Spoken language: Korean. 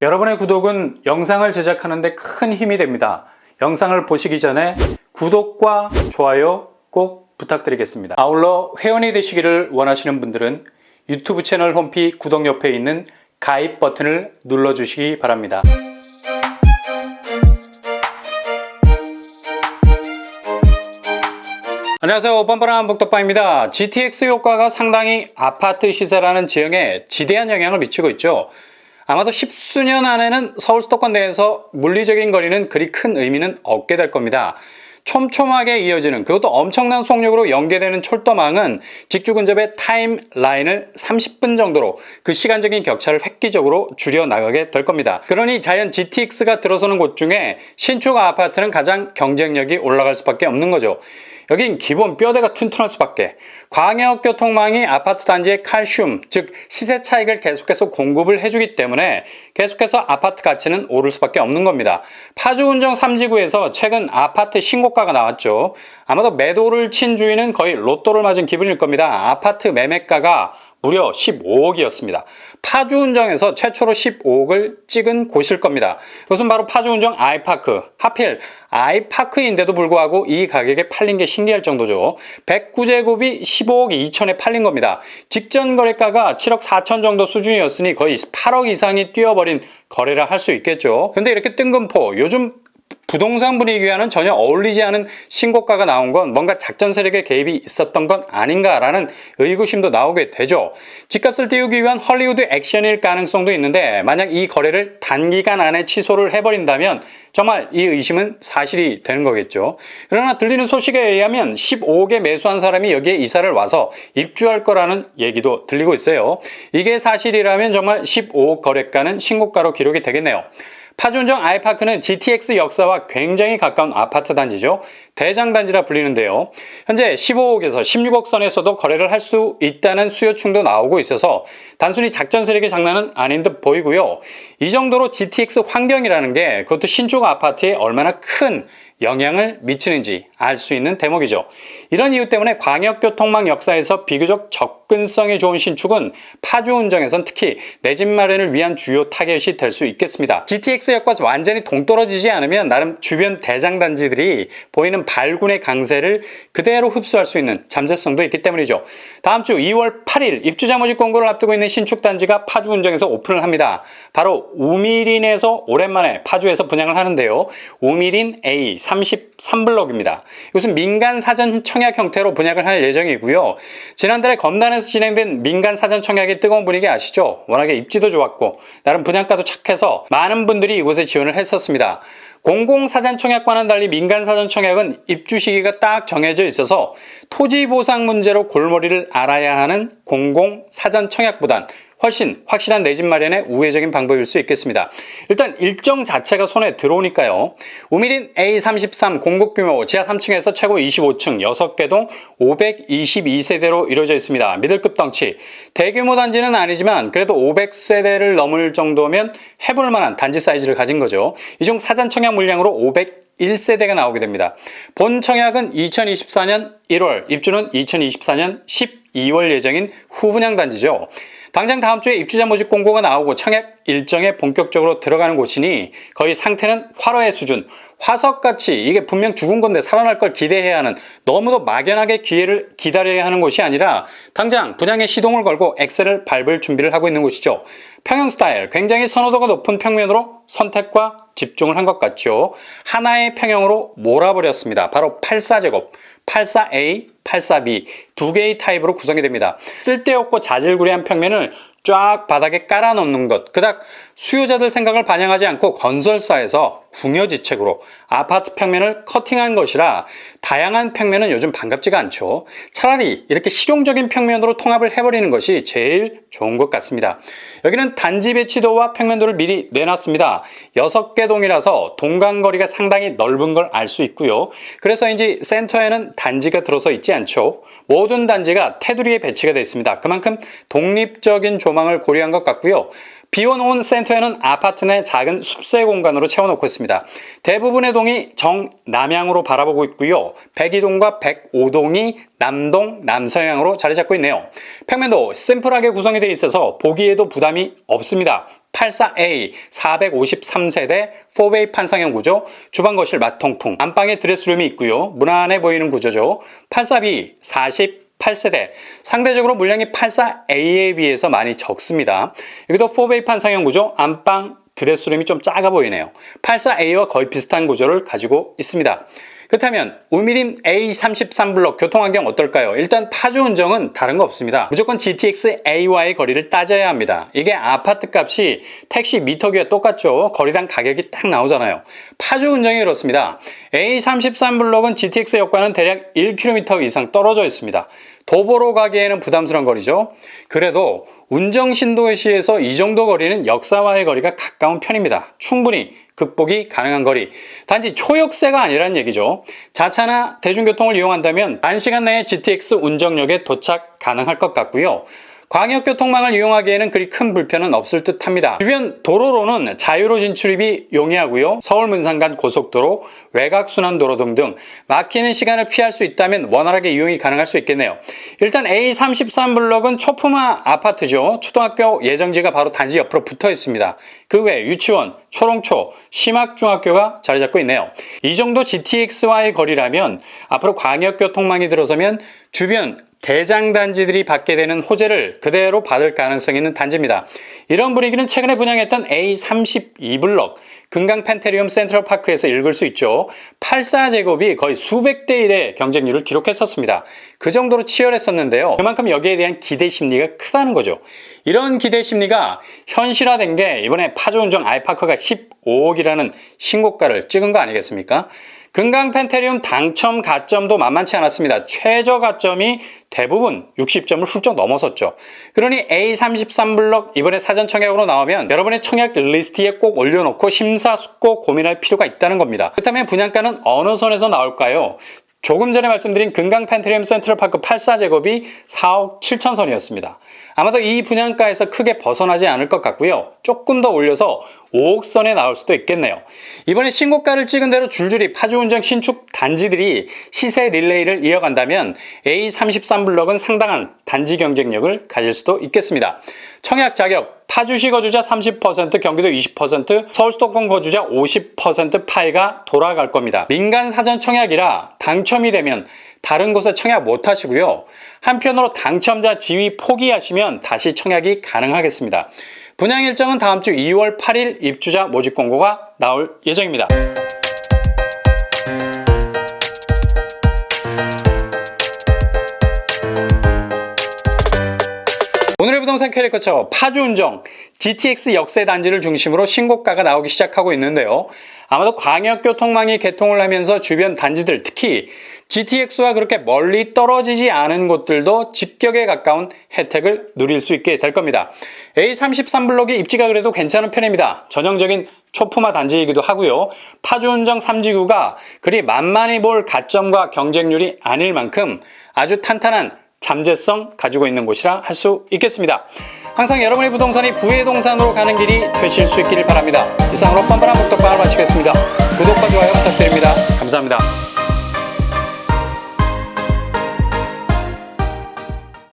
여러분의 구독은 영상을 제작하는 데 큰 힘이 됩니다. 영상을 보시기 전에 구독과 좋아요 꼭 부탁드리겠습니다. 아울러 회원이 되시기를 원하시는 분들은 유튜브 채널 홈피 구독 옆에 있는 가입 버튼을 눌러주시기 바랍니다. 안녕하세요. 뻔뻔한 복덕방입니다. GTX 효과가 상당히 아파트 시세라는 지형에 지대한 영향을 미치고 있죠. 아마도 십수년 안에는 서울 수도권 내에서 물리적인 거리는 그리 큰 의미는 없게 될 겁니다. 촘촘하게 이어지는, 그것도 엄청난 속력으로 연계되는 철도망은 직주 근접의 타임라인을 30분 정도로 그 시간적인 격차를 획기적으로 줄여나가게 될 겁니다. 그러니 자연 GTX가 들어서는 곳 중에 신축 아파트는 가장 경쟁력이 올라갈 수밖에 없는 거죠. 여긴 기본 뼈대가 튼튼할 수밖에. 광역교통망이 아파트 단지의 칼슘, 즉 시세 차익을 계속해서 공급을 해주기 때문에 계속해서 아파트 가치는 오를 수밖에 없는 겁니다. 파주운정 3지구에서 최근 아파트 신고가가 나왔죠. 아마도 매도를 친 주인은 거의 로또를 맞은 기분일 겁니다. 아파트 매매가가 무려 15억이었습니다. 파주운정에서 최초로 15억을 찍은 곳일 겁니다. 그것은 바로 파주운정 아이파크. 하필 아이파크인데도 불구하고 이 가격에 팔린 게 신기할 정도죠. 109제곱이 15억 2천에 팔린 겁니다. 직전 거래가가 7억 4천 정도 수준이었으니 거의 8억 이상이 뛰어버린 거래라 할 수 있겠죠. 근데 이렇게 뜬금포, 요즘 부동산 분위기와는 전혀 어울리지 않은 신고가가 나온 건 뭔가 작전 세력의 개입이 있었던 건 아닌가라는 의구심도 나오게 되죠. 집값을 띄우기 위한 헐리우드 액션일 가능성도 있는데 만약 이 거래를 단기간 안에 취소를 해버린다면 정말 이 의심은 사실이 되는 거겠죠. 그러나 들리는 소식에 의하면 15억에 매수한 사람이 여기에 이사를 와서 입주할 거라는 얘기도 들리고 있어요. 이게 사실이라면 정말 15억 거래가는 신고가로 기록이 되겠네요. 파주운정 아이파크는 GTX 역사와 굉장히 가까운 아파트 단지죠. 대장단지라 불리는데요. 현재 15억에서 16억 선에서도 거래를 할 수 있다는 수요층도 나오고 있어서 단순히 작전 세력의 장난은 아닌 듯 보이고요. 이 정도로 GTX 환경이라는 게 그것도 신축 아파트에 얼마나 큰 영향을 미치는지 알 수 있는 대목이죠. 이런 이유 때문에 광역교통망 역사에서 비교적 접근성이 좋은 신축은 파주운정에선 특히 내 집 마련을 위한 주요 타겟이 될 수 있겠습니다. GTX역과 완전히 동떨어지지 않으면 나름 주변 대장단지들이 보이는 발군의 강세를 그대로 흡수할 수 있는 잠재성도 있기 때문이죠. 다음 주 2월 8일 입주자 모집 공고를 앞두고 있는 신축단지가 파주운정에서 오픈을 합니다. 바로 우미린에서 오랜만에 파주에서 분양을 하는데요. 우미린 A 33블록입니다. 이것은 민간 사전 청약 형태로 분양을 할 예정이고요. 지난달에 검단에서 진행된 민간 사전 청약의 뜨거운 분위기 아시죠? 워낙에 입지도 좋았고 나름 분양가도 착해서 많은 분들이 이곳에 지원을 했었습니다. 공공사전청약과는 달리 민간사전청약은 입주 시기가 딱 정해져 있어서 토지 보상 문제로 골머리를 앓아야 하는 공공사전청약보단 훨씬 확실한 내 집 마련의 우회적인 방법일 수 있겠습니다. 일단 일정 자체가 손에 들어오니까요. 우미린 A33 공급 규모 지하 3층에서 최고 25층 6개 동 522세대로 이루어져 있습니다. 미들급 덩치. 대규모 단지는 아니지만 그래도 500세대를 넘을 정도면 해볼 만한 단지 사이즈를 가진 거죠. 이 중 사전 청약 물량으로 501세대가 나오게 됩니다. 본 청약은 2024년 1월, 입주는 2024년 12월 예정인 후분양 단지죠. 당장 다음 주에 입주자 모집 공고가 나오고 청약 일정에 본격적으로 들어가는 곳이니 거의 상태는 화로의 수준. 화석같이 이게 분명 죽은 건데 살아날 걸 기대해야 하는, 너무도 막연하게 기회를 기다려야 하는 곳이 아니라 당장 분양에 시동을 걸고 엑셀을 밟을 준비를 하고 있는 곳이죠. 평형 스타일, 굉장히 선호도가 높은 평면으로 선택과 집중을 한 것 같죠. 하나의 평형으로 몰아버렸습니다. 바로 84제곱, 84A, 84B 두 개의 타입으로 구성이 됩니다. 쓸데없고 자질구레한 평면을 쫙 바닥에 깔아놓는 것, 그닥 수요자들 생각을 반영하지 않고 건설사에서 궁여지책으로 아파트 평면을 커팅한 것이라 다양한 평면은 요즘 반갑지가 않죠. 차라리 이렇게 실용적인 평면으로 통합을 해버리는 것이 제일 좋은 것 같습니다. 여기는 단지 배치도와 평면도를 미리 내놨습니다. 6개 동이라서 동간거리가 상당히 넓은 걸 알 수 있고요. 그래서인지 센터에는 단지가 들어서 있지 않죠. 모든 단지가 테두리에 배치가 되어 있습니다. 그만큼 독립적인 조망을 고려한 것 같고요. 비워놓은 센터에는 아파트 내 작은 숲새 공간으로 채워놓고 있습니다. 대부분의 동이 정남향으로 바라보고 있고요. 102동과 105동이 남동, 남서향으로 자리 잡고 있네요. 평면도 심플하게 구성이 되어 있어서 보기에도 부담이 없습니다. 84A 453세대 4베이 판상형 구조, 주방 거실 마통풍, 안방에 드레스룸이 있고요. 무난해 보이는 구조죠. 84B 48세대, 상대적으로 물량이 84A에 비해서 많이 적습니다. 여기도 4베이 판상형 구조, 안방 드레스룸이 좀 작아 보이네요. 84A와 거의 비슷한 구조를 가지고 있습니다. 그렇다면 우미림 A33블럭 교통환경 어떨까요? 일단 파주 운정은 다른 거 없습니다. 무조건 GTX A와의 거리를 따져야 합니다. 이게 아파트 값이 택시 미터기와 똑같죠. 거리당 가격이 딱 나오잖아요. 파주 운정이 그렇습니다. A33블럭은 GTX 역과는 대략 1km 이상 떨어져 있습니다. 도보로 가기에는 부담스러운 거리죠. 그래도 운정신도시에서 이 정도 거리는 역사와의 거리가 가까운 편입니다. 충분히 극복이 가능한 거리. 단지 초역세가 아니라는 얘기죠. 자차나 대중교통을 이용한다면 단시간 내에 GTX 운정역에 도착 가능할 것 같고요. 광역교통망을 이용하기에는 그리 큰 불편은 없을 듯 합니다. 주변 도로로는 자유로 진출입이 용이하고요. 서울 문산 간 고속도로, 외곽순환도로 등등 막히는 시간을 피할 수 있다면 원활하게 이용이 가능할 수 있겠네요. 일단 A33블럭은 초품화 아파트죠. 초등학교 예정지가 바로 단지 옆으로 붙어 있습니다. 그 외 유치원, 초롱초, 심학중학교가 자리 잡고 있네요. 이 정도 GTX와의 거리라면 앞으로 광역교통망이 들어서면 주변 대장단지들이 받게 되는 호재를 그대로 받을 가능성이 있는 단지입니다. 이런 분위기는 최근에 분양했던 A32블럭 금강 펜테리움 센트럴파크에서 읽을 수 있죠. 84제곱이 거의 수백 대 1의 경쟁률을 기록했었습니다. 그 정도로 치열했었는데요. 그만큼 여기에 대한 기대 심리가 크다는 거죠. 이런 기대 심리가 현실화된 게 이번에 파주운정 아이파크가 15억이라는 신고가를 찍은 거 아니겠습니까? 금강 펜테리움 당첨 가점도 만만치 않았습니다. 최저 가점이 대부분 60점을 훌쩍 넘어섰죠. 그러니 A33블럭 이번에 사전 청약으로 나오면 여러분의 청약 리스트에 꼭 올려놓고 심사숙고 고민할 필요가 있다는 겁니다. 그렇다면 분양가는 어느 선에서 나올까요? 조금 전에 말씀드린 금강 펜트리움 센트럴파크 84제곱이 4억 7천 선이었습니다. 아마도 이 분양가에서 크게 벗어나지 않을 것 같고요. 조금 더 올려서 5억 선에 나올 수도 있겠네요. 이번에 신고가를 찍은 대로 줄줄이 파주운정 신축 단지들이 시세 릴레이를 이어간다면 A33블럭은 상당한 단지 경쟁력을 가질 수도 있겠습니다. 청약 자격 파주시 거주자 30%, 경기도 20%, 서울 수도권 거주자 50% 파이가 돌아갈 겁니다. 민간 사전 청약이라 당첨이 되면 다른 곳에 청약 못 하시고요. 한편으로 당첨자 지위 포기하시면 다시 청약이 가능하겠습니다. 분양 일정은 다음 주 2월 8일 입주자 모집 공고가 나올 예정입니다. 오늘의 부동산 캐리커처 파주운정 GTX 역세 단지를 중심으로 신고가가 나오기 시작하고 있는데요. 아마도 광역교통망이 개통을 하면서 주변 단지들, 특히 GTX와 그렇게 멀리 떨어지지 않은 곳들도 직격에 가까운 혜택을 누릴 수 있게 될 겁니다. A33블럭의 입지가 그래도 괜찮은 편입니다. 전형적인 초품화 단지이기도 하고요. 파주운정 3지구가 그리 만만히 볼 가점과 경쟁률이 아닐 만큼 아주 탄탄한 잠재성 가지고 있는 곳이라 할 수 있겠습니다. 항상 여러분의 부동산이 부의 동산으로 가는 길이 되실 수 있기를 바랍니다. 이상으로 뻔뻔한 목덕방을 마치겠습니다. 구독과 좋아요 부탁드립니다. 감사합니다.